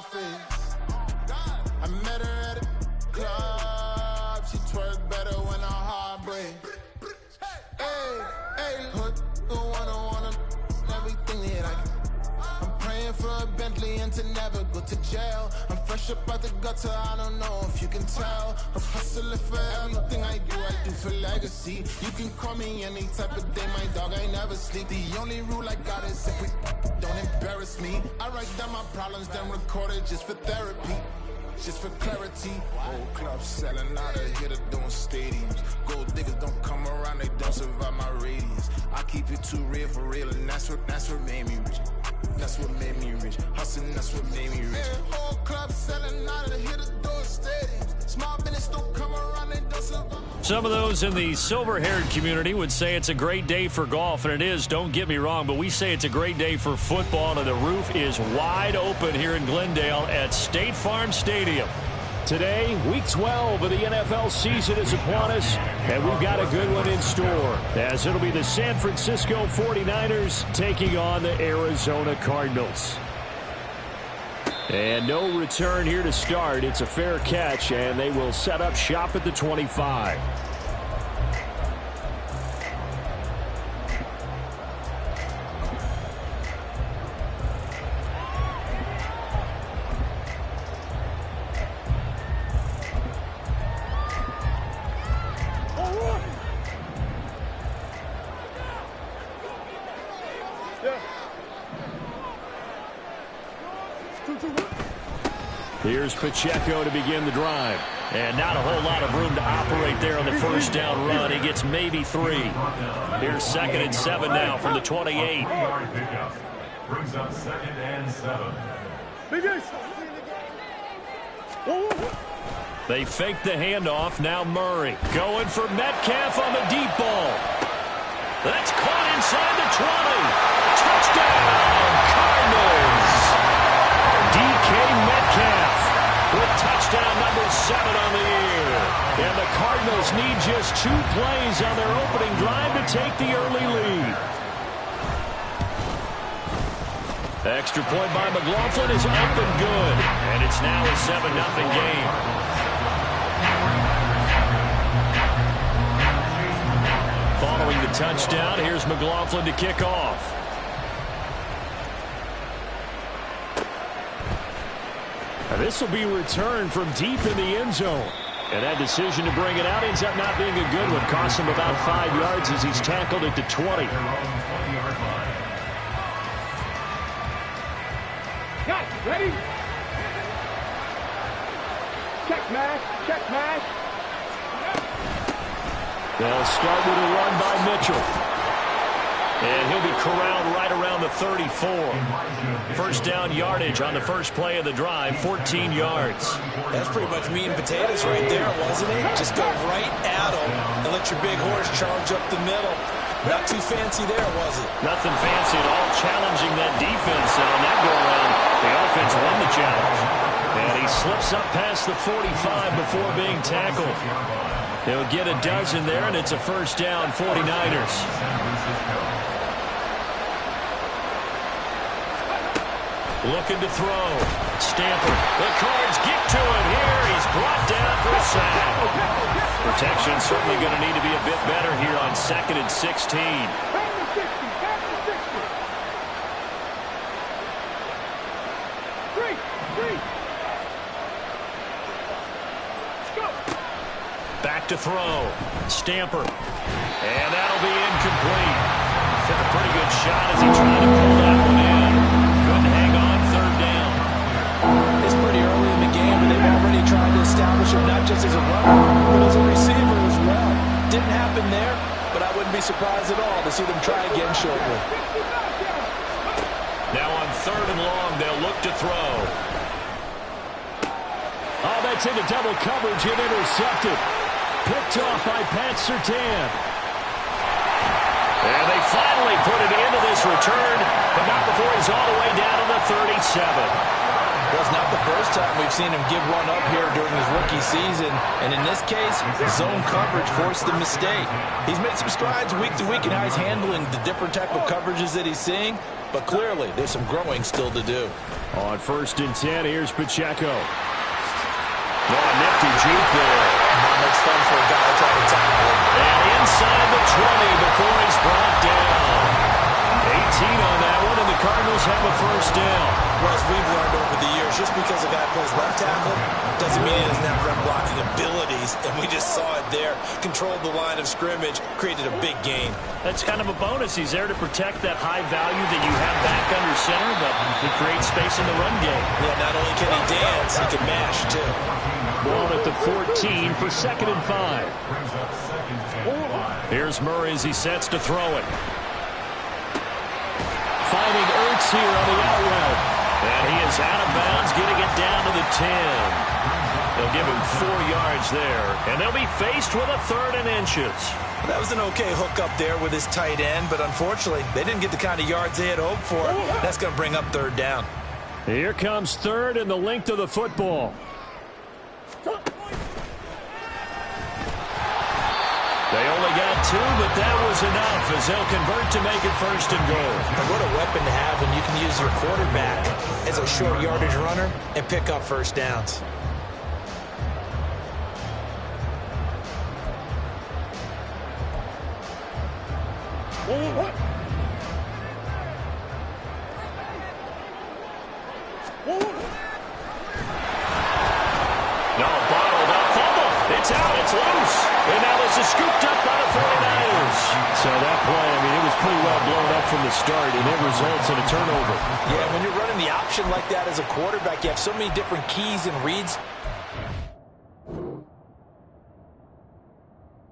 my face. I met her at a club. She twerk better when her heart breaks. Hey, put the one everything that I get. I'm praying for a Bentley and to never go to jail. I'm fresh up out the gutter, I don't know if you can tell. I'm hustling for everything I do for legacy. You can call me any type of day, my dog, I never sleep. The only rule I got is if we don't embarrass me. I write down my problems, then record it just for therapy. Just for clarity, old clubs selling out of here to doing stadiums. Gold diggers don't come around, they don't survive my radius. I keep it too real for real, and that's what made me rich. That's what made me rich. Hustling, that's what made me rich. Whole club selling out of here to doing stadiums. Small business don't come around, they don't survive. Some of those in the silver-haired community would say it's a great day for golf, and it is, don't get me wrong, but we say it's a great day for football, and the roof is wide open here in Glendale at State Farm Stadium. Today, Week 12 of the NFL season is upon us, and we've got a good one in store, as it'll be the San Francisco 49ers taking on the Arizona Cardinals. And no return here to start. It's a fair catch, and they will set up shop at the 25. Here's Pacheco to begin the drive. And not a whole lot of room to operate there on the first down run. He gets maybe 3. Here's 2nd and 7 now from the 28. Brings up 2nd and 7. They fake the handoff. Now Murray going for Metcalf on the deep ball. That's caught inside the 20. Touchdown, Cardinals. DK Metcalf with touchdown number 7 on the year. And the Cardinals need just 2 plays on their opening drive to take the early lead. Extra point by McLaughlin is up and good. And it's now a 7-0 game. Following the touchdown, here's McLaughlin to kick off. This will be returned from deep in the end zone. And that decision to bring it out ends up not being a good one. Costs him about 5 yards as he's tackled at the 20. Got it. Ready? Check mash. Check mash. They'll start with a run by Mitchell. And he'll be corralled right around the 34. First down yardage on the first play of the drive, 14 yards. That's pretty much meat and potatoes right there, wasn't it? Just go right at them and let your big horse charge up the middle. Not too fancy there, was it? Nothing fancy at all, challenging that defense. And on that go-around, the offense won the challenge. And he slips up past the 45 before being tackled. He'll get a dozen there, and it's a first down, 49ers. Looking to throw. Stamper. The Cards get to it here. He's brought down for a sack. Protection certainly going to need to be a bit better here on 2nd and 16. Back to throw. Stamper. And that'll be incomplete. Took a pretty good shot as he tried to pull that one in. Couldn't hang on, 3rd down. It's pretty early in the game, and they've already tried to establish him not just as a runner, but as a receiver as well. Didn't happen there, but I wouldn't be surprised at all to see them try again shortly. Now on 3rd and long, they'll look to throw. Oh, that's into double coverage and intercepted. Picked off by Pat Surtain. And they finally put it into this return, but not before he's all the way down to the 37. Well, it's not the first time we've seen him give one up here during his rookie season. And in this case, zone coverage forced the mistake. He's made some strides week to week in how he's handling the different type of coverages that he's seeing. But clearly, there's some growing still to do. On 1st and 10, here's Pacheco. Oh, a nifty juke there. Not much fun for a guy trying to tackle him. And inside the 20 before he's brought down. 18 on that one, and the Cardinals have a first down. Well, as we've learned over the years, just because a guy plays left tackle doesn't mean he doesn't have run blocking abilities. And we just saw it there. Controlled the line of scrimmage, created a big gain. That's kind of a bonus. He's there to protect that high value that you have back under center, but he creates space in the run game. Yeah, not only can he dance, he can mash, too. Ball at the 14 for 2nd and 5. Here's Murray as he sets to throw it. Finding Ertz here on the out route. And he is out of bounds, getting it down to the 10. They'll give him 4 yards there. And they'll be faced with a 3rd and inches. That was an okay hook up there with his tight end, but unfortunately, they didn't get the kind of yards they had hoped for. That's going to bring up 3rd down. Here comes 3rd and the length of the football. They only got 2, but that was enough as they'll convert to make it 1st and goal. And what a weapon to have when you can use your quarterback as a short yardage runner and pick up 1st downs. No, bottled up fumble. It's out. It's loose. And now this is scooped up by the 49ers. So that play, I mean, it was pretty well blown up from the start, and it results in a turnover. Yeah, when you're running the option like that as a quarterback, you have so many different keys and reads.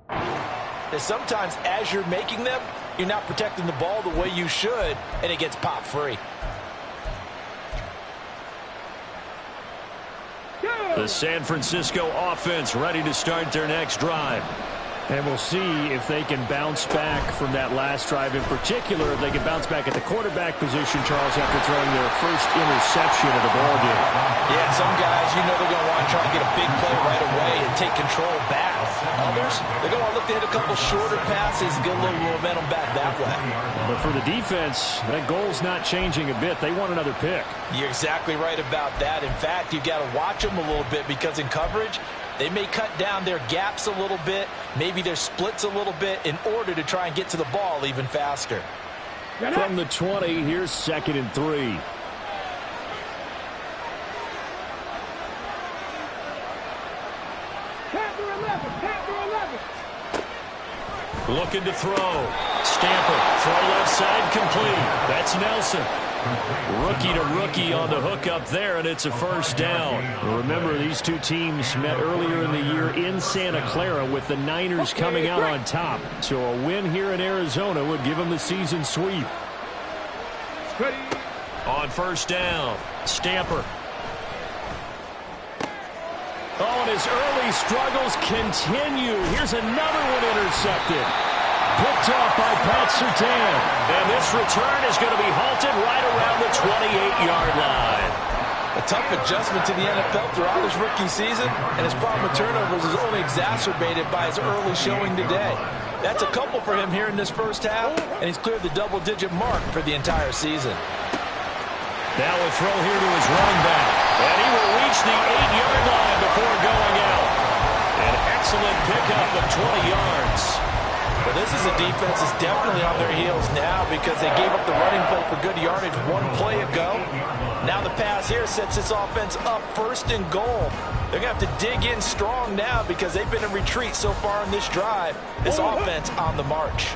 And sometimes as you're making them, you're not protecting the ball the way you should, and it gets popped free. The San Francisco offense ready to start their next drive. And we'll see if they can bounce back from that last drive in particular, if they can bounce back at the quarterback position, Charles, after throwing their first interception of the ballgame. Yeah, some guys, you know they're going to want to try to get a big play right away and take control back. Others, they're going to look to hit a couple shorter passes, get a little momentum back that way. But for the defense, that goal's not changing a bit. They want another pick. You're exactly right about that. In fact, you've got to watch them a little bit because in coverage, they may cut down their gaps a little bit, maybe their splits a little bit in order to try and get to the ball even faster. From the 20, here's 2nd and 3. Looking to throw. Stamper. Throw left side complete. That's Nelson. Rookie to rookie on the hook up there, and it's a 1st down. Remember, these two teams met earlier in the year in Santa Clara with the Niners coming out on top. So a win here in Arizona would give them the season sweep. On 1st down, Stamper. Oh, and his early struggles continue. Here's another one intercepted. Picked off by Pat Surtain. And this return is going to be halted right around the 28-yard line. A tough adjustment to the NFL throughout his rookie season, and his problem with turnovers is only exacerbated by his early showing today. That's a couple for him here in this 1st half, and he's cleared the double-digit mark for the entire season. Now a throw here to his running back. And he will reach the 8-yard line before going out. An excellent pickup of 20 yards. But this is a defense that's definitely on their heels now because they gave up the running play for good yardage one play ago. Now the pass here sets this offense up 1st and goal. They're going to have to dig in strong now because they've been in retreat so far in this drive. This offense on the march.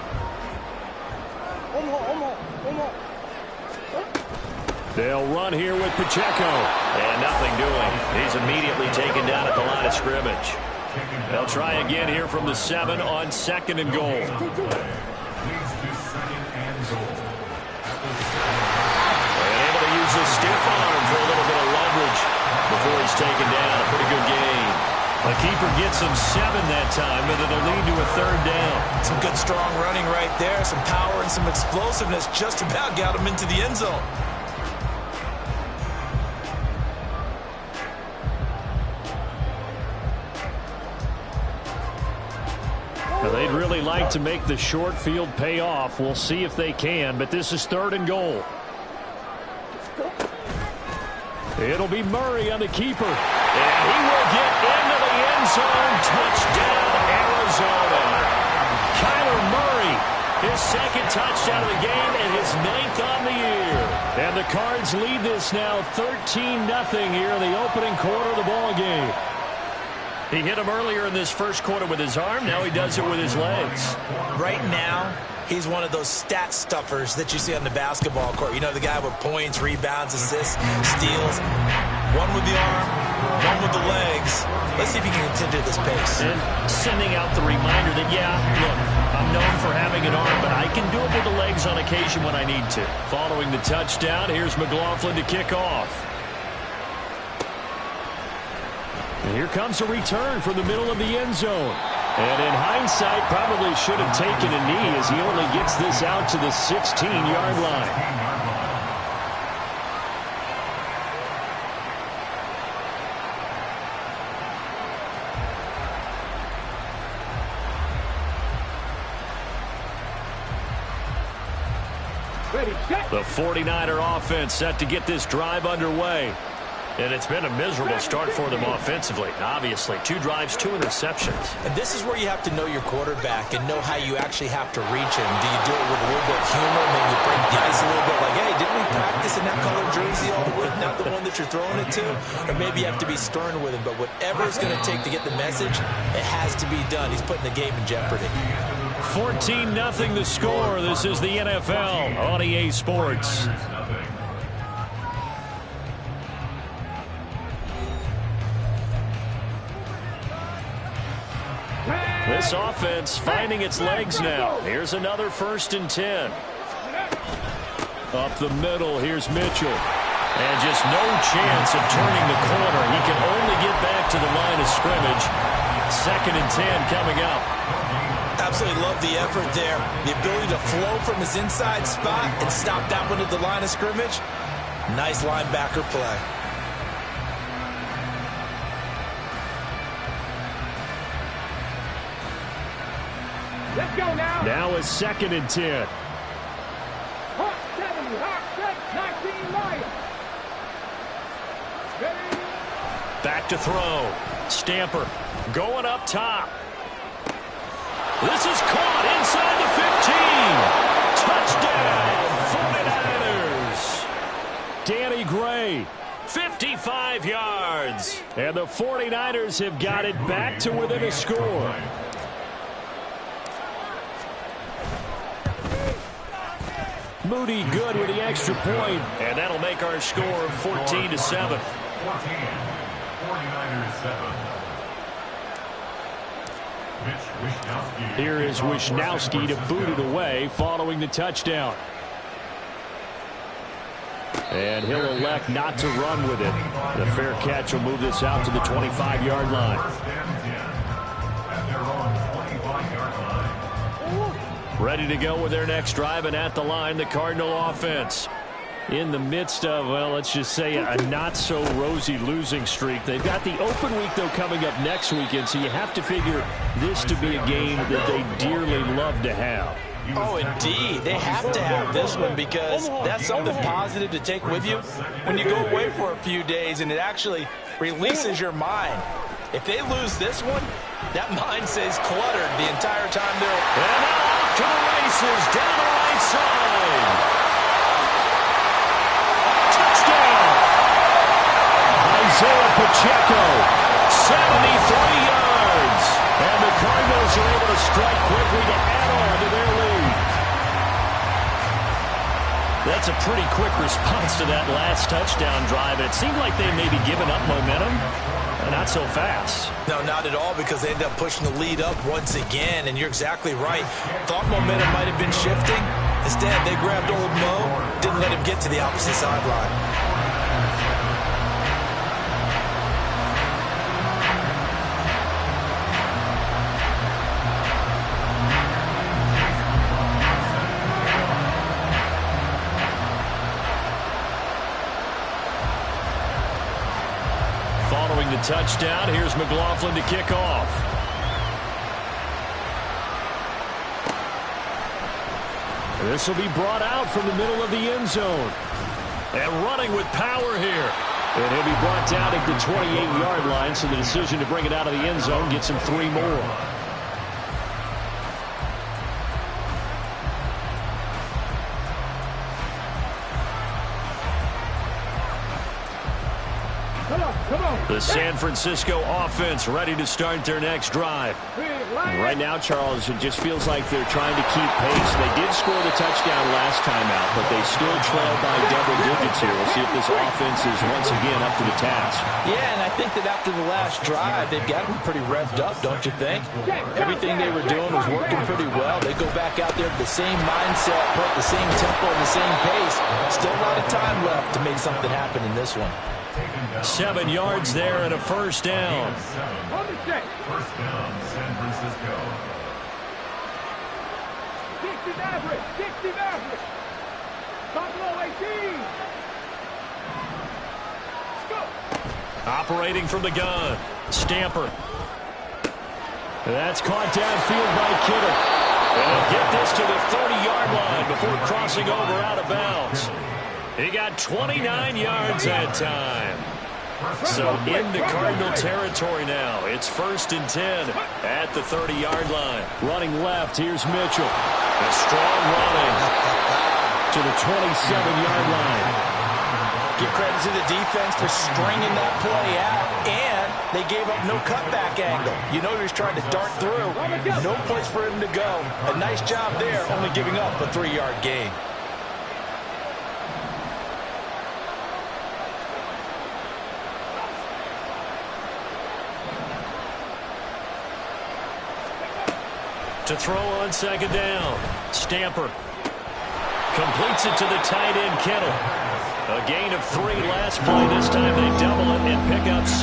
They'll run here with Pacheco. And nothing doing. He's immediately taken down at the line of scrimmage. They'll try again here from the 7 on 2nd and goal. Leads to 2nd and goal. And able to use his stiff arm for a little bit of leverage before he's taken down. A pretty good gain. The keeper gets him 7 that time, and it'll lead to a 3rd down. Some good strong running right there. Some power and some explosiveness just about got him into the end zone. really like to make the short field pay off. We'll see if they can, but this is 3rd and goal. It'll be Murray on the keeper. And he will get into the end zone. Touchdown, Arizona. Kyler Murray, his 2nd touchdown of the game and his 9th on the year. And the Cards lead this now 13-0 here in the opening quarter of the ball game. He hit him earlier in this first quarter with his arm. Now he does it with his legs. Right now, he's one of those stat stuffers that you see on the basketball court. You know, the guy with points, rebounds, assists, steals. One with the arm, one with the legs. Let's see if he can continue this pace. And sending out the reminder that, yeah, look, I'm known for having an arm, but I can do it with the legs on occasion when I need to. Following the touchdown, here's McLaughlin to kick off. And here comes a return from the middle of the end zone. And in hindsight, probably should have taken a knee as he only gets this out to the 16-yard line. The 49er offense set to get this drive underway. And it's been a miserable start for them offensively. Obviously, 2 drives, 2 interceptions. And this is where you have to know your quarterback and know how you actually have to reach him. Do you do it with a little bit of humor? Maybe you break the ice a little bit like, hey, didn't we practice in that color jersey all the way, not the one that you're throwing it to? Or maybe you have to be stern with him. But whatever it's going to take to get the message, it has to be done. He's putting the game in jeopardy. 14-0 the score. This is the NFL on EA Sports. This offense finding its legs now. Here's another 1st and 10. Up the middle, here's Mitchell. And just no chance of turning the corner. He can only get back to the line of scrimmage. 2nd and 10 coming up. Absolutely love the effort there. The ability to flow from his inside spot and stop that one at the line of scrimmage. Nice linebacker play. Let's go now. Now is 2nd and 10. Hot 70, hot set, 19 Lions. Ready? Back to throw. Stamper going up top. This is caught inside the 15. Touchdown, 49ers. Danny Gray, 55 yards. And the 49ers have got it back to within a score. Moody good with the extra point. And that'll make our score 14-7. 14, 49ers 7. Here is Wishnowski to boot it away following the touchdown. And he'll elect not to run with it. The fair catch will move this out to the 25-yard line. Ready to go with their next drive, and at the line, the Cardinal offense. In the midst of, well, let's just say a not-so-rosy losing streak. They've got the open week, though, coming up next weekend, so you have to figure this to be a game that they dearly love to have. Oh, indeed. They have to have this one because that's something positive to take with you when you go away for a few days, and it actually releases your mind. If they lose this one, that mind stays cluttered the entire time they're... And now off to the races, down the right side. Touchdown! Isaiah Pacheco, 73 yards. And the Cardinals are able to strike quickly to add on to their lead. That's a pretty quick response to that last touchdown drive. It seemed like they may be giving up momentum. Not so fast. No, not at all, because they end up pushing the lead up once again, and you're exactly right. Thought momentum might have been shifting. Instead, they grabbed old Mo, didn't let him get to the opposite sideline. The touchdown. Here's McLaughlin to kick off. This will be brought out from the middle of the end zone. And running with power here. And he'll be brought down at the 28-yard line, so the decision to bring it out of the end zone gets him 3 more. The San Francisco offense ready to start their next drive. Right now, Charles, it just feels like they're trying to keep pace. They did score the touchdown last time out, but they still trail by double digits here. We'll see if this offense is once again up to the task. Yeah, and I think that after the last drive, they've got to be pretty revved up, don't you think? Everything they were doing was working pretty well. They go back out there with the same mindset, put the same tempo and the same pace. Still a lot of time left to make something happen in this one. 7 yards there and a first down. First down, San Francisco. 60 Maverick. 60 Maverick. Top low 18. Go. Operating from the gun. Stamper. That's caught downfield by Kittle. And he'll get this to the 30-yard line before crossing over out of bounds. He got 29 yards that time. So into Cardinal territory now. It's 1st and 10 at the 30-yard line. Running left, here's Mitchell. A strong running To the 27-yard line. Give credit to the defense for stringing that play out, and they gave up no cutback angle. You know he was trying to dart through. No place for him to go. A nice job there, only giving up a 3-yard gain. to throw on 2nd down. Stamper completes it to the tight end, Kittle. A gain of 3 last play. This time they double it and pick up 6.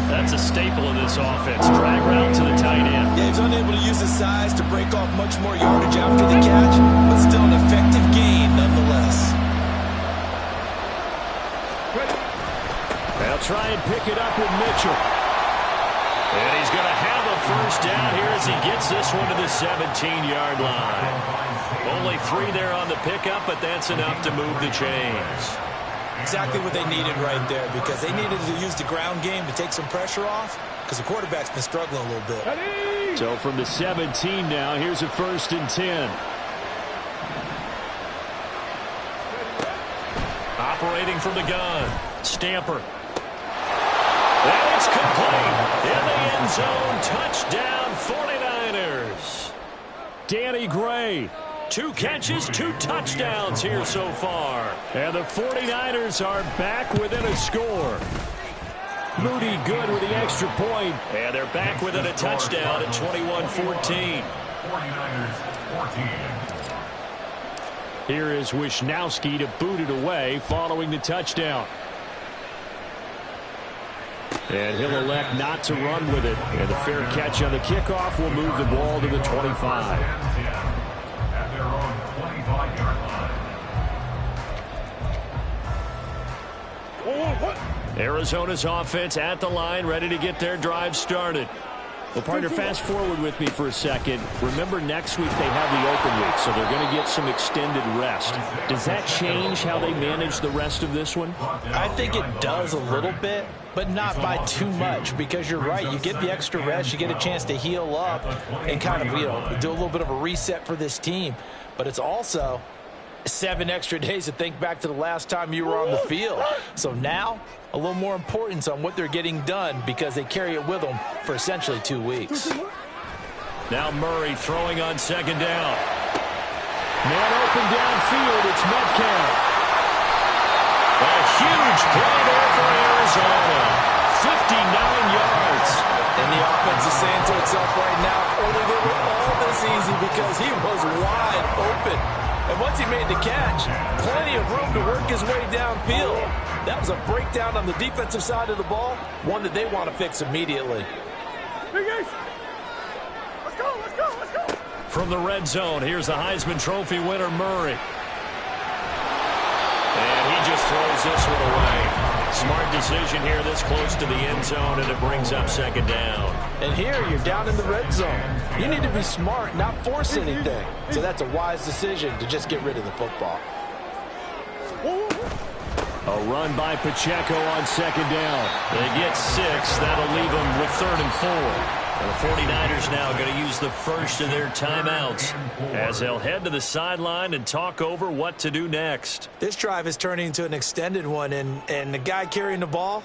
That's a staple of this offense. Drag route to the tight end. Yeah, he's unable to use his size to break off much more yardage after the catch, but still an effective gain nonetheless. They'll try and pick it up with Mitchell. And he's going to have a first down here as he gets this one to the 17-yard line. Only 3 there on the pickup, but that's enough to move the chains. Exactly what they needed right there, because they needed to use the ground game to take some pressure off, because the quarterback's been struggling a little bit. So from the 17 now, here's a 1st and 10. Operating from the gun, Stamper. And it's complete. In the end zone, touchdown 49ers. Danny Gray. 2 catches, 2 touchdowns here so far. And the 49ers are back within a score. Moody good with the extra point. And they're back within a touchdown at 21-14. 49ers 14. Here is Wisnowski to boot it away following the touchdown. And he'll elect not to run with it. And the fair catch on the kickoff will move the ball to the 25. At their own 25-yard line. Arizona's offense at the line, ready to get their drive started. Well, partner, fast forward with me for a second. Remember, next week they have the open week, so they're going to get some extended rest. Does that change how they manage the rest of this one? I think it does a little bit, but not by too much, because you're right. You get the extra rest, you get a chance to heal up and kind of, do a little bit of a reset for this team. But it's also 7 extra days to think back to the last time you were on the field. So now, a little more importance on what they're getting done, because they carry it with them for essentially 2 weeks. Now Murray throwing on 2nd down. Man open downfield, it's Metcalf. A huge play there for Arizona. 59 yards. And the offense is saying to itself right now, only they were all this easy because he was wide open. And once he made the catch, plenty of room to work his way downfield. That was a breakdown on the defensive side of the ball, one that they want to fix immediately. Let's go, let's go, let's go. From the red zone, here's the Heisman Trophy winner, Murray. And he just throws this one away. Smart decision here this close to the end zone, and it brings up second down. And here you're down in the red zone. You need to be smart, not force anything. So that's a wise decision to just get rid of the football. A run by Pacheco on second down. They get 6. That'll leave them with 3rd and 4. The 49ers now going to use the first of their timeouts as they'll head to the sideline and talk over what to do next. This drive is turning into an extended one, and the guy carrying the ball,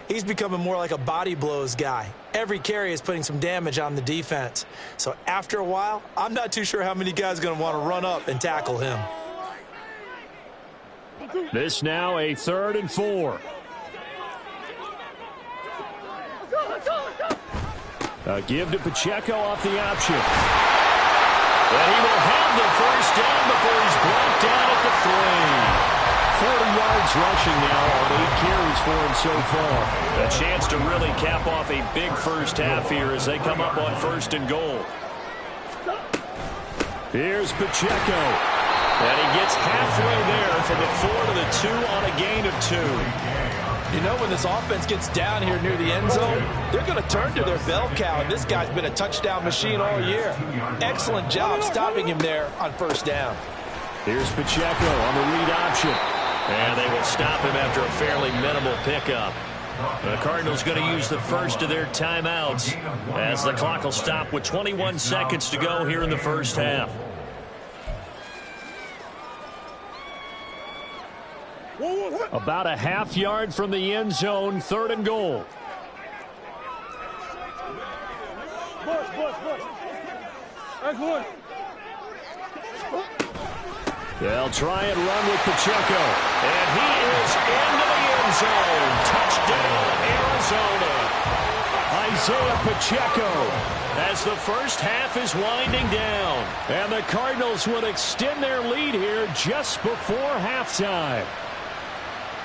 he's becoming more like a body blows guy. Every carry is putting some damage on the defense. So after a while, I'm not too sure how many guys are going to want to run up and tackle him. This now a 3rd and 4. A give to Pacheco off the option. And he will have the first down before he's brought down at the 3. 40 yards rushing now on 8 carries for him so far. A chance to really cap off a big first half here as they come up on 1st and goal. Here's Pacheco. And he gets halfway there from the 4 to the 2 on a gain of 2. You know, when this offense gets down here near the end zone, they're going to turn to their bell cow, and this guy's been a touchdown machine all year. Excellent job stopping him there on 1st down. Here's Pacheco on the read option. And they will stop him after a fairly minimal pickup. The Cardinals going to use the first of their timeouts as the clock will stop with 21 seconds to go here in the first half. About a half yard from the end zone, 3rd and goal. They'll try and run with Pacheco. And he is into the end zone. Touchdown, Arizona. Isaiah Pacheco. As the first half is winding down. And the Cardinals will extend their lead here just before halftime.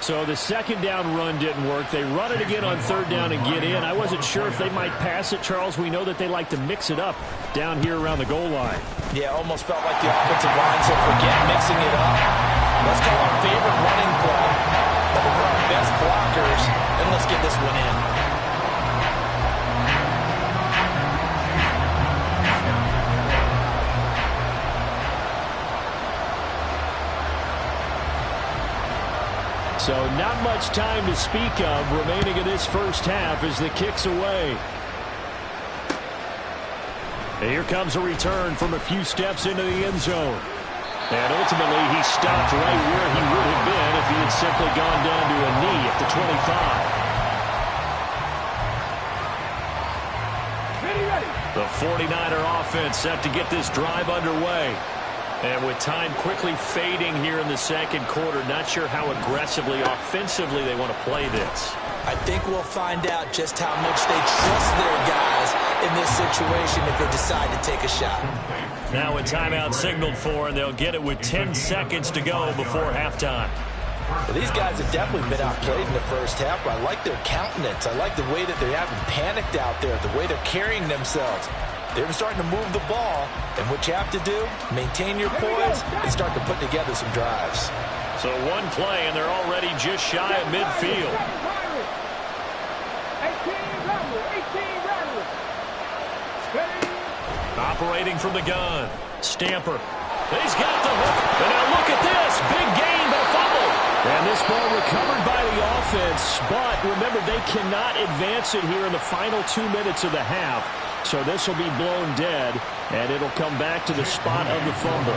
So the second down run didn't work. They run it again on 3rd down and get in. I wasn't sure if they might pass it, Charles. We know that they like to mix it up down here around the goal line. Yeah, almost felt like the offensive line said, forget mixing it up. Let's call our favorite running play. Let's put our best blockers, and let's get this one in. So not much time to speak of remaining in this first half as the kick's away. And here comes a return from a few steps into the end zone. And ultimately he stopped right where he would have been if he had simply gone down to a knee at the 25. The 49er offense set to get this drive underway. And with time quickly fading here in the second quarter, not sure how aggressively, offensively they want to play this. I think we'll find out just how much they trust their guys in this situation if they decide to take a shot. Now a timeout signaled for, and they'll get it with 10 seconds to go before halftime. Well, these guys have definitely been outplayed in the first half, but I like their countenance. I like the way that they haven't panicked out there, the way they're carrying themselves. They're starting to move the ball, and what you have to do, maintain your poise and start to put together some drives. So one play, and they're already just shy of midfield. 18 Operating from the gun, Stamper. He's got the hook, and now look at this. Big gain, but a fumble. And this ball recovered by the offense, but remember, they cannot advance it here in the final 2 minutes of the half. So this will be blown dead, and it'll come back to the spot of the fumble.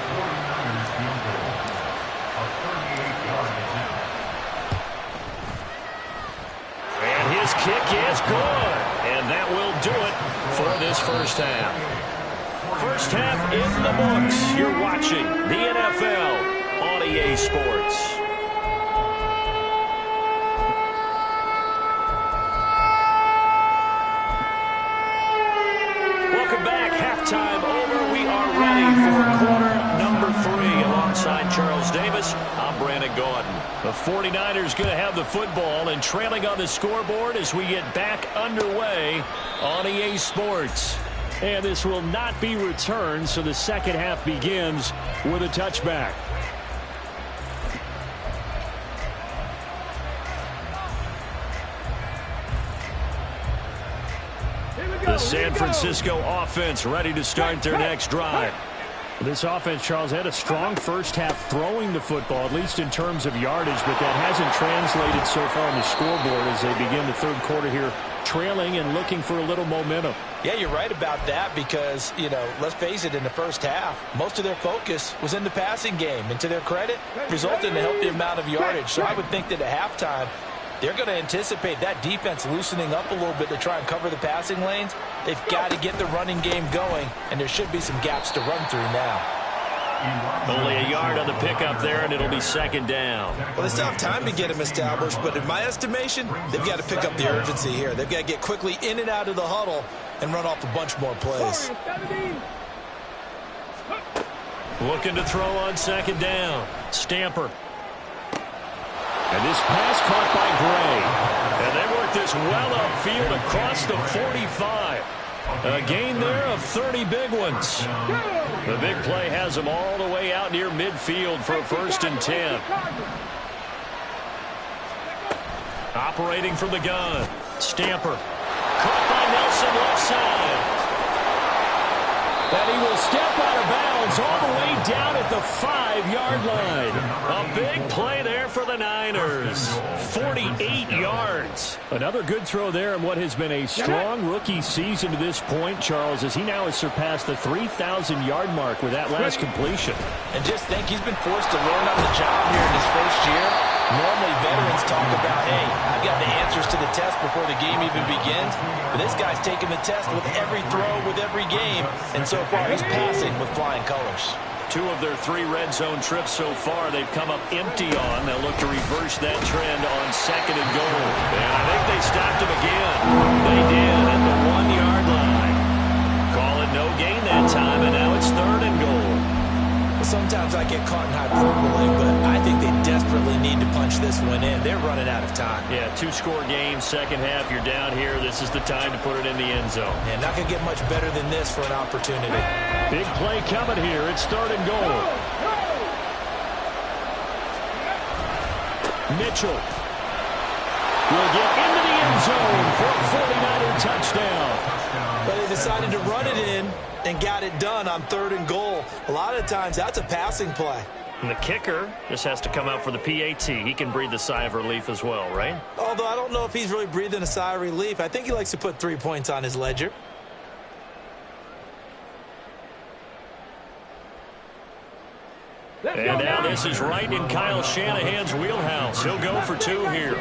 And his kick is good. And that will do it for this first half. First half in the books. You're watching the NFL on EA Sports. Welcome back. Halftime over. We are ready for quarter number 3. Alongside Charles Davis, I'm Brandon Gaudin. The 49ers going to have the football and trailing on the scoreboard as we get back underway on EA Sports. And this will not be returned, so the second half begins with a touchback. The San Francisco offense ready to start their next drive. This offense, Charles, had a strong first half throwing the football, at least in terms of yardage, but that hasn't translated so far on the scoreboard as they begin the third quarter here, trailing and looking for a little momentum. Yeah, you're right about that because, let's face it, in the first half, most of their focus was in the passing game. And to their credit, resulted in a healthy amount of yardage. So I would think that at halftime, they're going to anticipate that defense loosening up a little bit to try and cover the passing lanes. They've got to get the running game going, and there should be some gaps to run through now. Only a yard on the pickup there, and it'll be second down. Well, they still have time to get him established, but in my estimation, they've got to pick up the urgency here. They've got to get quickly in and out of the huddle and run off a bunch more plays. Looking to throw on second down. Stamper. And this pass caught by Gray. And they work this well upfield across the 45. A gain there of 30 big ones. The big play has them all the way out near midfield for a 1st and 10. Operating from the gun. Stamper. Caught by Nelson left side. And he will step out of bounds all the way down at the 5-yard line. A big play there for the Niners. 48 yards. Another good throw there in what has been a strong rookie season to this point, Charles, as he now has surpassed the 3,000-yard mark with that last completion. And just think, he's been forced to learn on the job here in his first year. Normally, veterans talk about, hey, I've got the answers to the test before the game even begins. But this guy's taking the test with every throw, with every game. And so far, he's passing with flying colors. 2 of their 3 red zone trips so far they've come up empty on. They'll look to reverse that trend on second and goal. And I think they stopped him again. They did at the 1-yard line. Call it no gain that time, and now it's 3rd and goal. Sometimes I get caught in hyperbole, but I think they desperately need to punch this one in. They're running out of time. Yeah, 2-score game, second half, you're down here. This is the time to put it in the end zone. And not going to get much better than this for an opportunity. Big play coming here. It's 3rd and goal. Mitchell will get into the end zone for a 49er touchdown. But they decided to run it in and got it done on 3rd and goal. A lot of times, that's a passing play. And the kicker just has to come out for the PAT. He can breathe a sigh of relief as well, right? Although I don't know if he's really breathing a sigh of relief. I think he likes to put 3 points on his ledger. And now this is right in Kyle Shanahan's wheelhouse. He'll go for 2 here.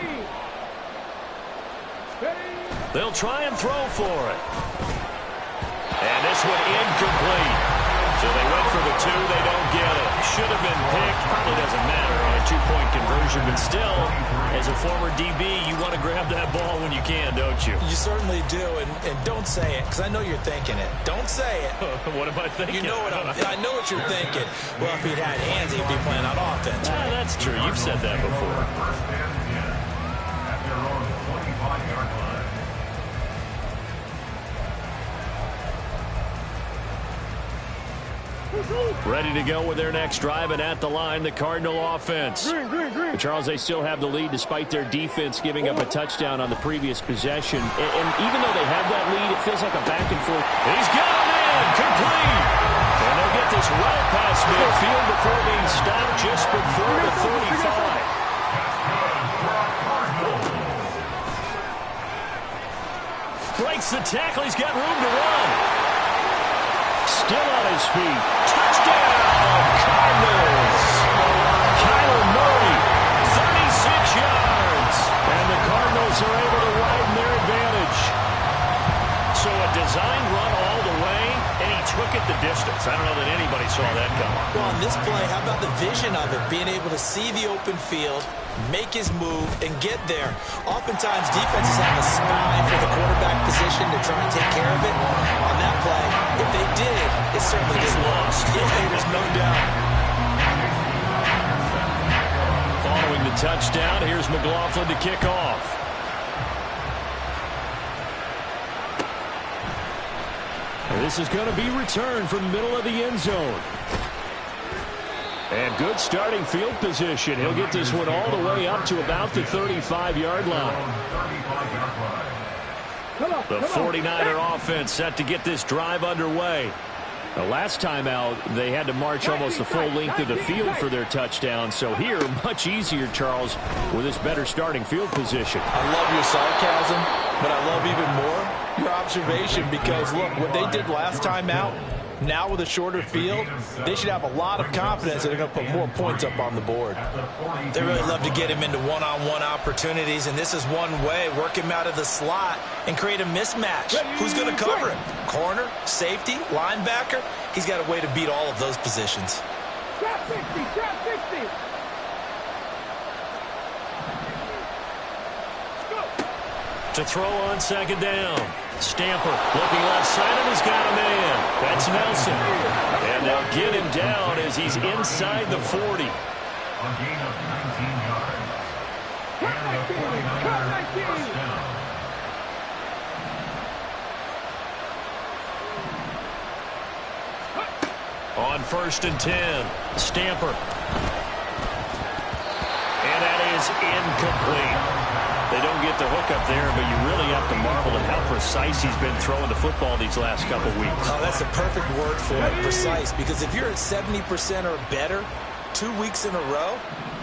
They'll try and throw for it. And this one incomplete. So they went for the 2. They don't get it. Should have been picked. Probably doesn't matter on a 2-point conversion. But still, as a former DB, you want to grab that ball when you can, don't you? You certainly do. And don't say it, because I know you're thinking it. Don't say it. What am I thinking? You know what I know what you're thinking. Well, if he'd had hands, he'd be playing on offense. Ah, that's true. You've said that before. 1st and 10 at their own 25-yard line. Ready to go with their next drive, and at the line, the Cardinal offense. But Charles, they still have the lead despite their defense giving up a touchdown on the previous possession. And even though they have that lead, it feels like a back and forth. He's got him in, complete. And they'll get this well past midfield before being stopped just before the 35. Breaks the tackle. He's got room to run. Still on his feet. Touchdown, Cardinals. Kyler Murray, 36 yards. And the Cardinals are able to widen their advantage. So a design run all the way, and he took it the distance. I don't know that anybody saw that coming. Well, on this play, how about the vision of it? Being able to see the open field, make his move, and get there. Oftentimes, defenses have a spy for the quarterback position to try and take care of it. On that play, if they did, it certainly just lost. Yeah, there's no doubt. Following the touchdown, here's McLaughlin to kick off. And this is going to be returned from the middle of the end zone. And good starting field position. He'll get this one all the way up to about the 35-yard line. The 49er offense set to get this drive underway. The last time out, they had to march almost the full length of the field for their touchdown. So here, much easier, Charles, with this better starting field position. I love your sarcasm, but I love even more your observation, because, look, what they did last time out, now with a shorter field, they should have a lot of confidence that they're going to put more points up on the board. They really love to get him into one-on-one opportunities, and this is one way. Work him out of the slot and create a mismatch. Who's going to cover him? Corner, safety, linebacker? He's got a way to beat all of those positions. Drop 60, drop 60. To throw on second down. Stamper looking left side, and he's got a man. That's Nelson. And they'll get him down as he's inside the 40. A gain of 19 yards. Cut And the 49ers first down. On 1st and 10, Stamper. And that is incomplete. They don't get the hook up there, but you really have to marvel at how precise he's been throwing the football these last couple weeks. Oh, that's the perfect word for it, precise, because if you're at 70% or better 2 weeks in a row,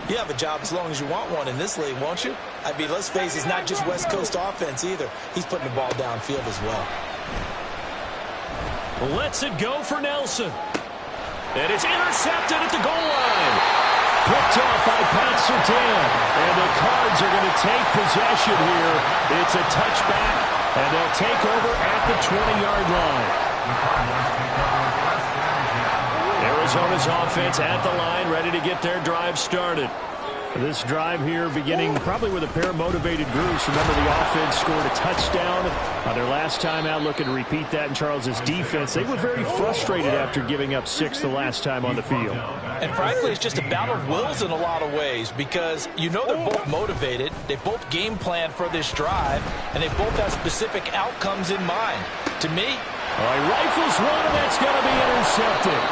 you have a job as long as you want one in this league, won't you? I mean, let's face it, it's not just West Coast offense either. He's putting the ball downfield as well. Lets it go for Nelson. And it's intercepted at the goal line. Picked off by Pat Surtain. And the Cards are going to take possession here. It's a touchback, and they'll take over at the 20-yard line. Arizona's offense at the line, ready to get their drive started. This drive here beginning probably with a pair of motivated groups. Remember, the offense scored a touchdown on their last time out. Looking to repeat that in Charles's defense. They were very frustrated after giving up 6 the last time on the field. And frankly, it's just a battle of wills in a lot of ways, because you know they're both motivated. They both game plan for this drive, and they both have specific outcomes in mind. To me, he rifles one, and that's going to be intercepted.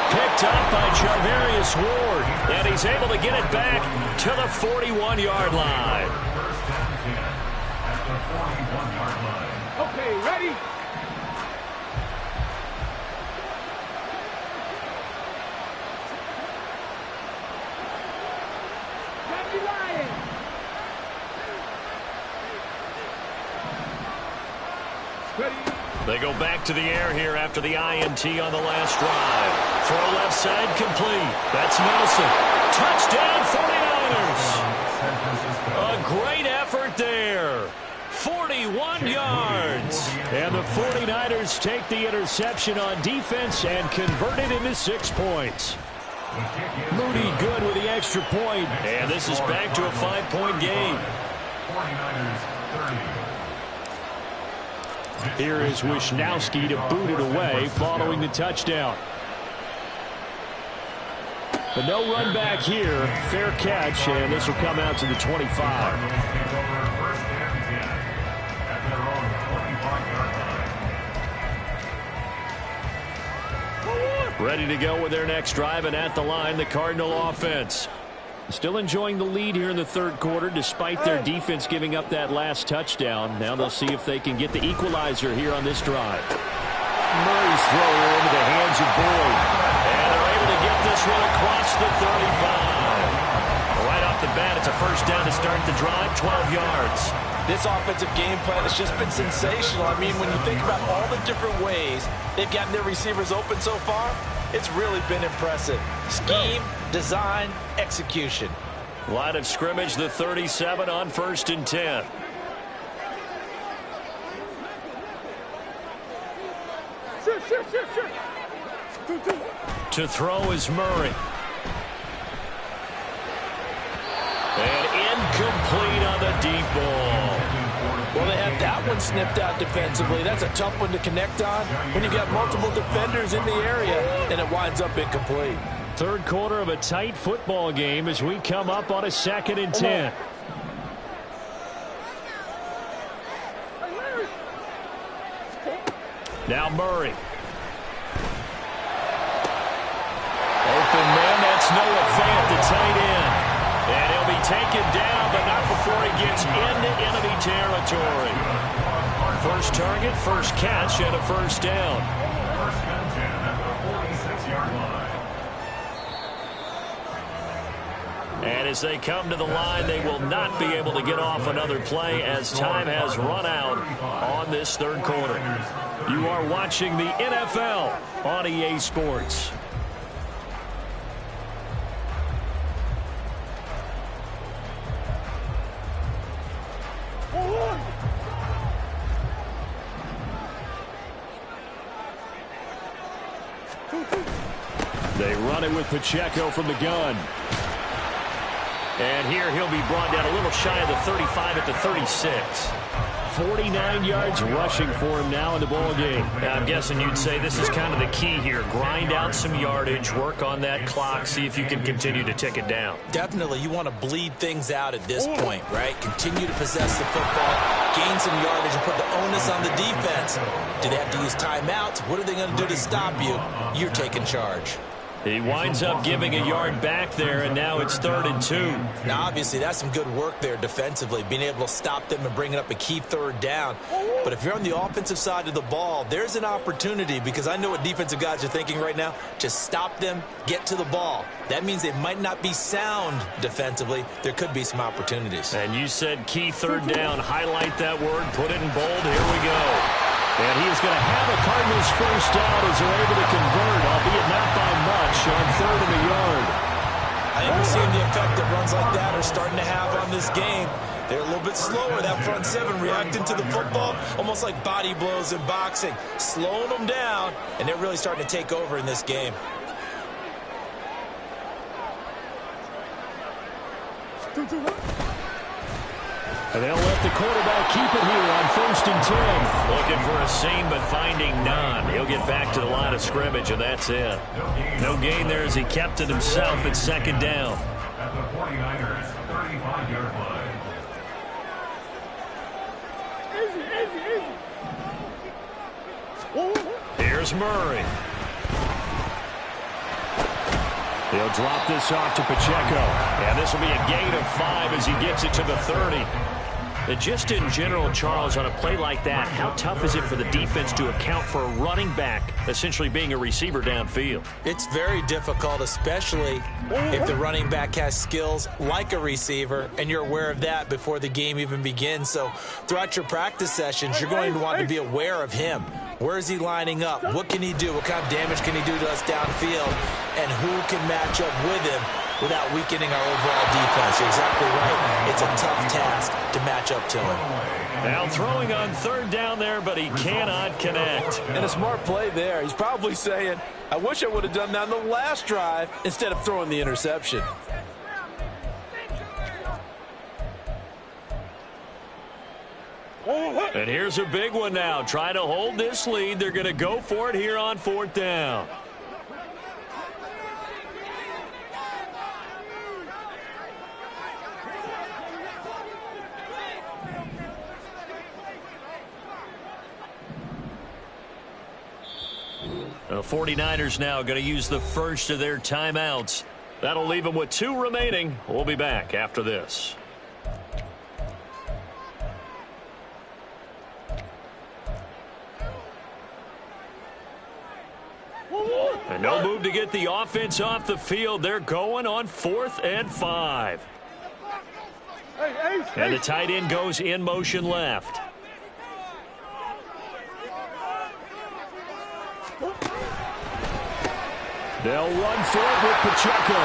Picked up by Charvarius Ward, and he's able to get it back to the 41-yard line. First and 10 at the 41-yard line. Okay, ready? Johnny Lion. Ready? They go back to the air here after the INT on the last drive. Throw left side complete. That's Nelson. Touchdown 49ers. A great effort there. 41 yards. And the 49ers take the interception on defense and convert it into 6 points. Moody good with the extra point. And this is back to a 5-point game. 49ers 30. Here is Wisnowski to boot it away following the touchdown. But no run back here. Fair catch, and this will come out to the 25. Take over first and 10 at their own 25-yard line. Ready to go with their next drive, and at the line, the Cardinal offense. Still enjoying the lead here in the third quarter, despite their defense giving up that last touchdown. Now they'll see if they can get the equalizer here on this drive. Murray's throw into the hands of Boyd. And they're able to get this one across the 35. Right off the bat, it's a first down to start the drive, 12 yards. this offensive game plan has just been sensational. I mean, when you think about all the different ways they've gotten their receivers open so far, it's really been impressive. Scheme, design, execution. Line of scrimmage, the 37 on 1st and 10. To throw is Murray. And incomplete on the deep ball. Well, they had that one snipped out defensively. That's a tough one to connect on when you got multiple defenders in the area, and it winds up incomplete. Third quarter of a tight football game as we come up on a 2nd and 10. Now Murray. Open man, that's Noah Fant, the tight end. And he'll be taken down, but not before he gets into enemy territory. First target, first catch, and a first down. First and 10 at the 46-yard line. And as they come to the line, they will not be able to get off another play as time has run out on this third quarter. You are watching the NFL on EA Sports. They run it with Pacheco from the gun. And here he'll be brought down a little shy of the 35 at the 36. 49 yards rushing for him now in the ball game. Now, I'm guessing you'd say this is kind of the key here. Grind out some yardage, work on that clock, see if you can continue to tick it down. Definitely, you want to bleed things out at this point, right? Continue to possess the football, gain some yardage, and put the onus on the defense. Do they have to use timeouts? What are they going to do to stop you? You're taking charge. He winds up giving a yard back there, and now it's 3rd and 2. Now, obviously, that's some good work there defensively, being able to stop them and bringing up a key 3rd down. But if you're on the offensive side of the ball, there's an opportunity, because I know what defensive guys are thinking right now. Just stop them, get to the ball. That means they might not be sound defensively. There could be some opportunities. And you said key 3rd down. Highlight that word, put it in bold. Here we go. And he is going to have a Cardinals first down as they're able to convert, albeit not by much, on 3rd and a yard. I think we're seeing the effect that runs like that are starting to have on this game. They're a little bit slower, that front seven, reacting to the football, almost like body blows in boxing, slowing them down, and they're really starting to take over in this game. And they'll let the quarterback keep it here on 1st and 10. Looking for a seam, but finding none. He'll get back to the line of scrimmage, and that's it. No gain there as he kept it himself at 2nd down. At the 49ers, 35-yard line. Here's Murray. He'll drop this off to Pacheco. And this will be a gain of 5 as he gets it to the 30. And just in general, Charles, on a play like that, how tough is it for the defense to account for a running back essentially being a receiver downfield? It's very difficult, especially if the running back has skills like a receiver, and you're aware of that before the game even begins. So throughout your practice sessions, you're going to want to be aware of him. Where is he lining up? What can he do? What kind of damage can he do to us downfield? And who can match up with him without weakening our overall defense? You're exactly right. It's a tough task to match up to him. Now throwing on 3rd down there, but he cannot connect. And a smart play there. He's probably saying, I wish I would have done that on the last drive instead of throwing the interception. And here's a big one now. Try to hold this lead. They're going to go for it here on 4th down. The 49ers now going to use the first of their timeouts. That'll leave them with 2 remaining. We'll be back after this. And no move to get the offense off the field. They're going on 4th and 5. And the tight end goes in motion left. They'll run for it with Pacheco.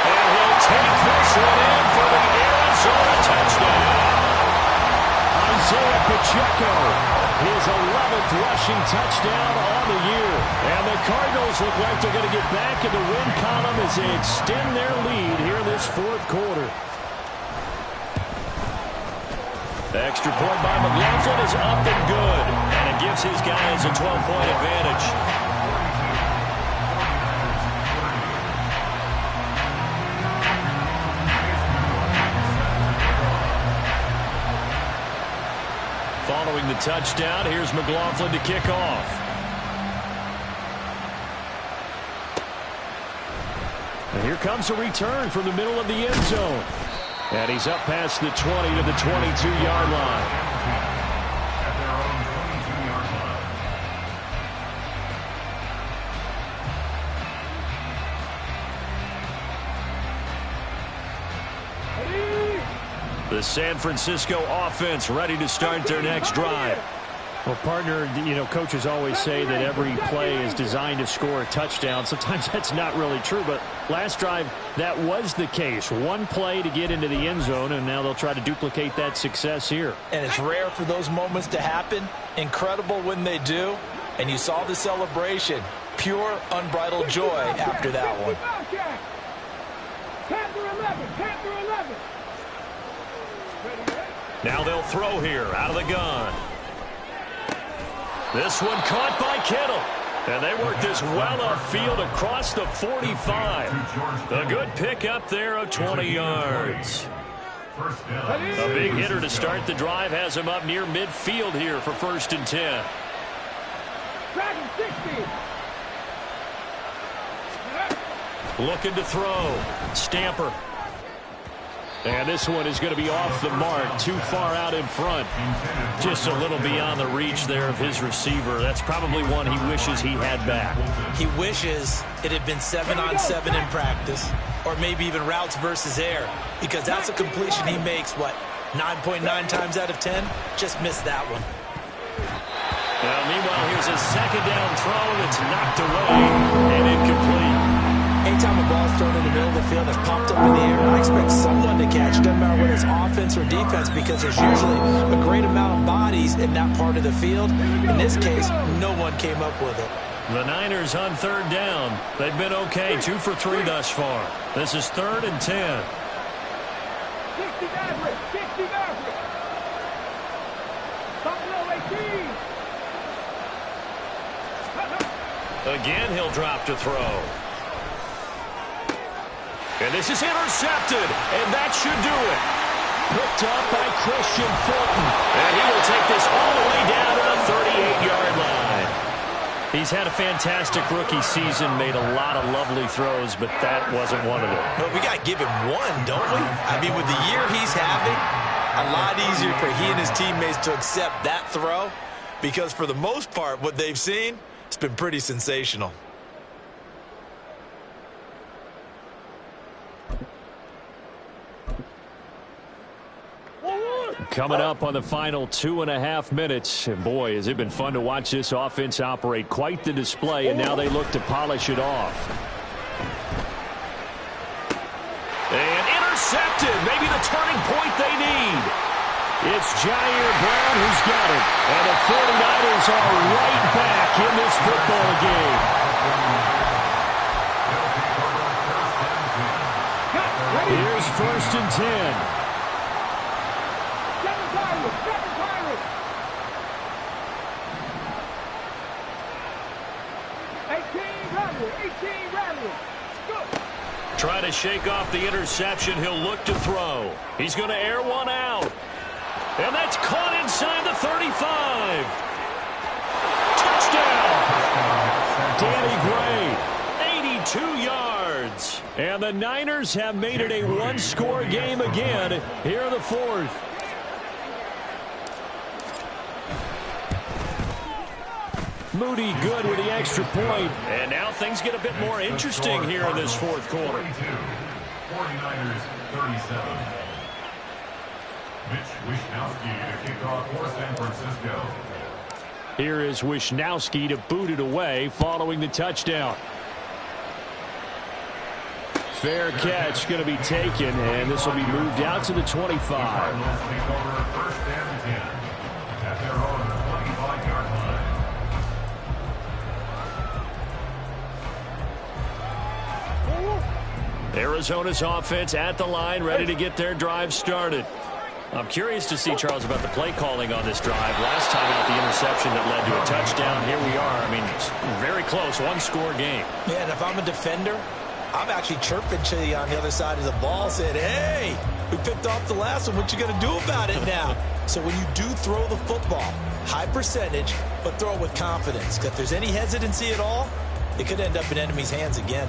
And he'll take this one in for the Arizona touchdown. Isaiah Pacheco, his 11th rushing touchdown on the year. And the Cardinals look like they're going to get back in the win column as they extend their lead here in this 4th quarter. The extra point by McLaughlin is up and good. And it gives his guys a 12-point advantage. Following the touchdown, here's McLaughlin to kick off. And here comes a return from the middle of the end zone. And he's up past the 20 to the 22-yard line. At their own 22-yard line. The San Francisco offense ready to start their next drive. Well, partner, coaches always say that every play is designed to score a touchdown. Sometimes that's not really true, but last drive, that was the case. One play to get into the end zone, and now they'll try to duplicate that success here. And it's rare for those moments to happen. Incredible when they do. And you saw the celebration. Pure, unbridled joy after that one. Now they'll throw here out of the gun. This one caught by Kittle. And they work this well upfield across the 45. A good pick up there of 20 yards. A big hitter to start the drive has him up near midfield here for 1st and 10. Looking to throw. Stamper. And this one is going to be off the mark, too far out in front. Just a little beyond the reach there of his receiver. That's probably one he wishes he had back. He wishes it had been 7-on-7 in practice, or maybe even routes versus air, because that's a completion he makes, 9.9 times out of 10? Just missed that one. Meanwhile, here's a second down throw that's knocked away and incomplete. Anytime a ball's thrown in the middle of the field that's popped up in the air, I expect someone to catch, doesn't matter whether it's offense or defense, because there's usually a great amount of bodies in that part of the field. In this case, no one came up with it. The Niners on 3rd down. They've been okay, 2 for 3 thus far. This is 3rd and 10. 60 Maverick, 60 Maverick. Again, he'll drop to throw. And this is intercepted, and that should do it. Picked up by Christian Fulton. And he will take this all the way down to the 38-yard line. He's had a fantastic rookie season, made a lot of lovely throws, but that wasn't one of them. But we got to give him one, don't we? I mean, with the year he's having, a lot easier for he and his teammates to accept that throw, because for the most part, what they've seen, it's been pretty sensational. Coming up on the final 2.5 minutes. And boy, has it been fun to watch this offense operate. Quite the display, and now they look to polish it off. And intercepted. Maybe the turning point they need. It's Jair Brown who's got it. And the 49ers are right back in this football game. Here's 1st and 10. Try to shake off the interception. He'll look to throw. He's going to air one out. And that's caught inside the 35. Touchdown. Danny Gray, 82 yards. And the Niners have made it a one-score game again here in the 4th. Moody good with the extra point. And now things get a bit more interesting here in this 4th quarter. 49ers 37. Mitch Wishnowsky to kick off for San Francisco. Here is Wishnowsky to boot it away following the touchdown. Fair catch going to be taken, and this will be moved out to the 25. Cardinals take over 1st and 10 at their own 25-yard line. Arizona's offense at the line, ready to get their drive started. I'm curious to see, Charles, about the play calling on this drive. Last time out, the interception that led to a touchdown. Here we are. I mean, it's very close, one-score game. Yeah, and if I'm a defender, I'm actually chirping to you on the other side of the ball, saying, hey, we picked off the last one. What you going to do about it now? So when you do throw the football, high percentage, but throw it with confidence. Because if there's any hesitancy at all, it could end up in enemy's hands again.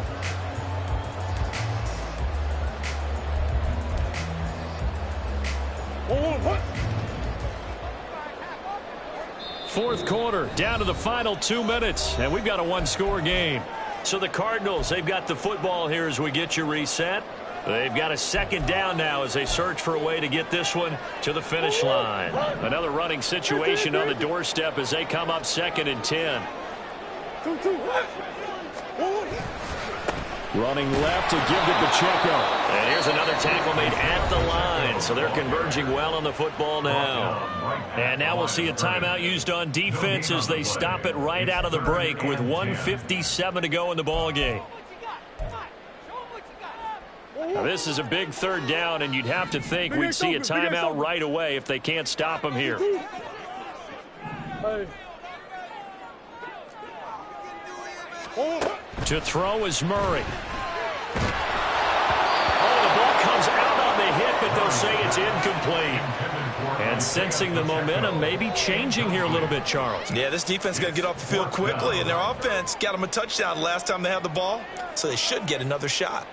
fourth quarter, down to the final 2 minutes, and we've got a one-score game. So the Cardinals, they've got the football here as we get you reset. They've got a second down now as they search for a way to get this one to the finish line. Another running situation on the doorstep as they come up 2nd and 10. Running left to give to Pacheco. And here's another tackle made at the line. So they're converging well on the football now. And now we'll see a timeout used on defense as they stop it right out of the break with 1:57 to go in the ball game. Now this is a big third down, and you'd have to think we'd see a timeout right away if they can't stop them here. To throw is Murray. Oh, the ball comes out on the hit, but they'll say it's incomplete. And sensing the momentum maybe changing here a little bit, Charles. Yeah, this defense is going to get off the field quickly, and their offense got them a touchdown last time they had the ball, so they should get another shot.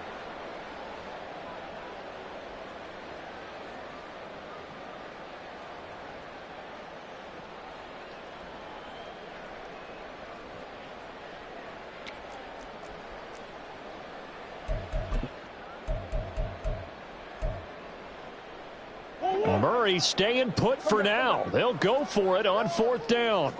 Murray staying put for now. They'll go for it on 4th down.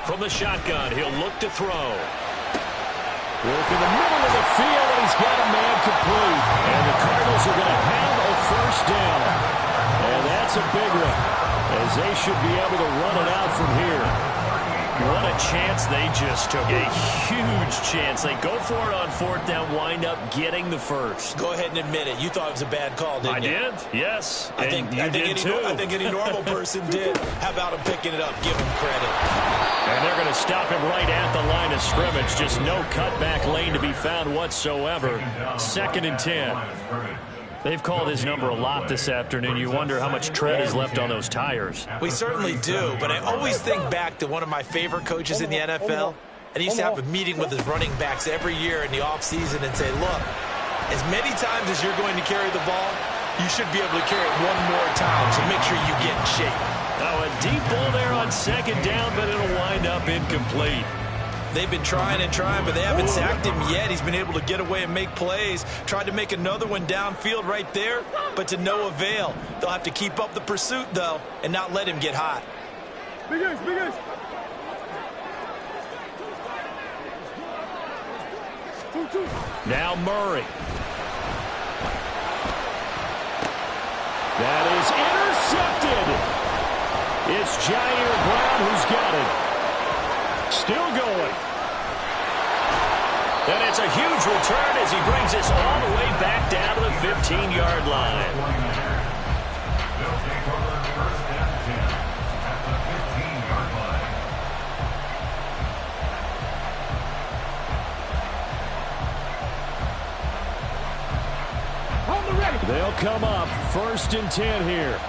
From the shotgun, he'll look to throw. Work in the middle of the field, and he's got a man complete. And the Cardinals are going to have a 1st down. And that's a big one, as they should be able to run it out from here. What a chance they just took. A huge chance. They go for it on 4th down, wind up getting the first. Go ahead and admit it. You thought it was a bad call, didn't you? I did, yes. I think any normal person did. How about him picking it up? Give him credit. And they're going to stop him right at the line of scrimmage. Just no cutback lane to be found whatsoever. 2nd and 10. They've called his number a lot this afternoon. You wonder how much tread is left on those tires. We certainly do, but I always think back to one of my favorite coaches in the NFL, and he used to have a meeting with his running backs every year in the offseason and say, look, as many times as you're going to carry the ball, you should be able to carry it one more time, so make sure you get in shape. Oh, a deep ball there on 2nd down, but it'll wind up incomplete. They've been trying and trying, but they haven't sacked him yet. He's been able to get away and make plays. Tried to make another one downfield right there, but to no avail. They'll have to keep up the pursuit, though, and not let him get hot. Big ace. Now Murray. That is intercepted. It's Jair Brown who's got it. Still going. And it's a huge return as he brings us all the way back down to the 15-yard line. They'll take over 1st and 10 at the 15-yard line. Hold the ready. They'll come up 1st and 10 here.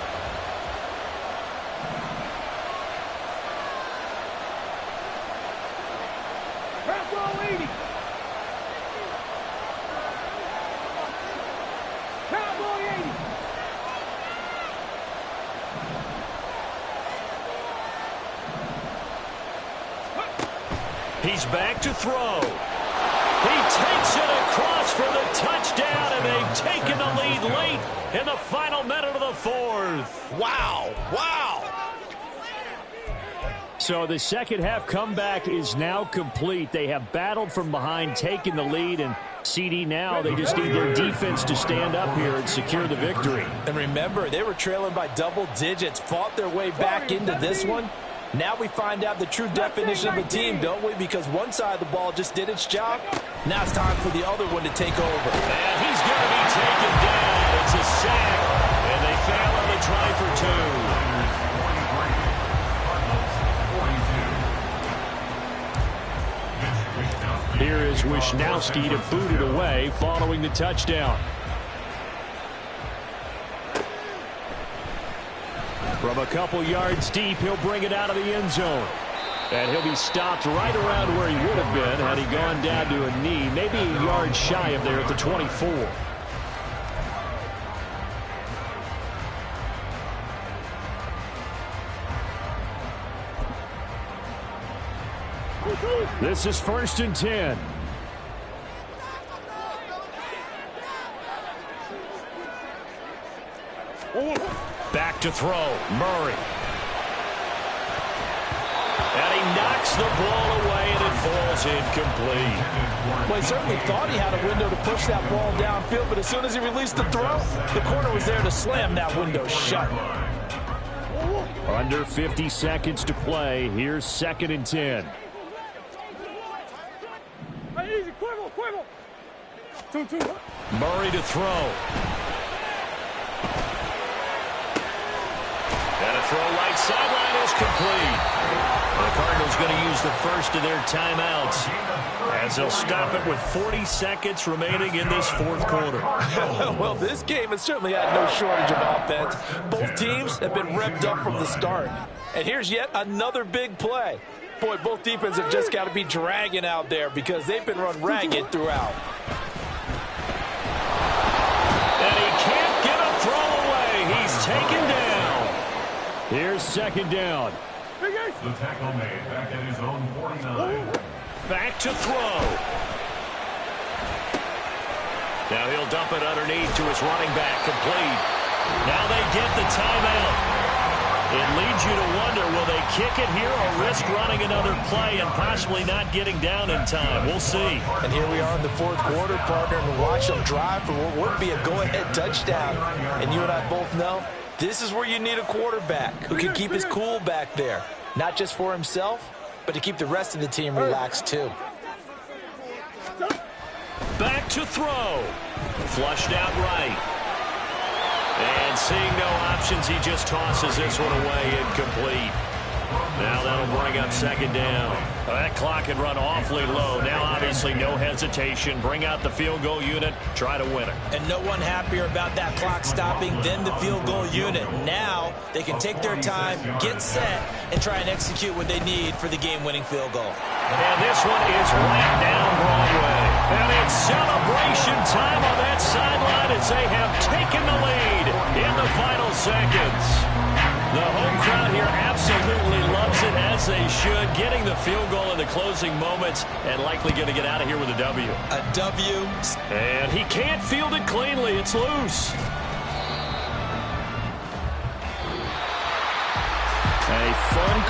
He's back to throw. He takes it across for the touchdown, and they've taken the lead late in the final minute of the 4th. Wow. So the second half comeback is now complete. They have battled from behind, taken the lead, and CD now, they just need their defense to stand up here and secure the victory. And remember, they were trailing by double digits, fought their way back into this one. Now we find out the true definition of a team, don't we? Because one side of the ball just did its job. Now it's time for the other one to take over. And he's going to be taken down. It's a sack, and they fail on the try for 2. Here is Wisnowski to boot it away following the touchdown. From a couple yards deep, he'll bring it out of the end zone. And he'll be stopped right around where he would have been had he gone down to a knee, maybe a yard shy of there at the 24. This is 1st and 10. Back to throw. Murray. And he knocks the ball away, and it falls incomplete. Well, he certainly thought he had a window to push that ball downfield, but as soon as he released the throw, the corner was there to slam that window shut. Under 50 seconds to play. Here's 2nd and 10. Easy, quibble. 2-2. Murray to throw. And a throw right sideline is complete. The Cardinals going to use the first of their timeouts as they'll stop it with 40 seconds remaining in this 4th quarter. Well, this game has certainly had no shortage of offense. Both teams have been revved up from the start. And here's yet another big play. Boy, both defenses have just got to be dragging out there because they've been run ragged throughout. And he can't get a throw away. He's taken down. Here's 2nd down. The tackle made back at his own 49. Back to throw. Now he'll dump it underneath to his running back, complete. Now they get the timeout. It leads you to wonder, will they kick it here or risk running another play and possibly not getting down in time? We'll see. And here we are in the 4th quarter, partner, and watch them drive for what would be a go-ahead touchdown. And you and I both know this is where you need a quarterback who can keep his cool back there. Not just for himself, but to keep the rest of the team relaxed too. Back to throw. Flushed out right. And seeing no options, he just tosses this one away, incomplete. Now that'll bring up 2nd down. That clock had run awfully low. Now obviously no hesitation. Bring out the field goal unit, try to win it. And no one happier about that clock stopping than the field goal unit. Now they can take their time, get set, and try and execute what they need for the game-winning field goal. And this one is right down Broadway. And it's celebration time on that sideline as they have taken the lead in the final seconds. The home crowd here absolutely loves it, as they should, getting the field goal in the closing moments and likely going to get out of here with a W. A W. And he can't field it cleanly. It's loose. A fun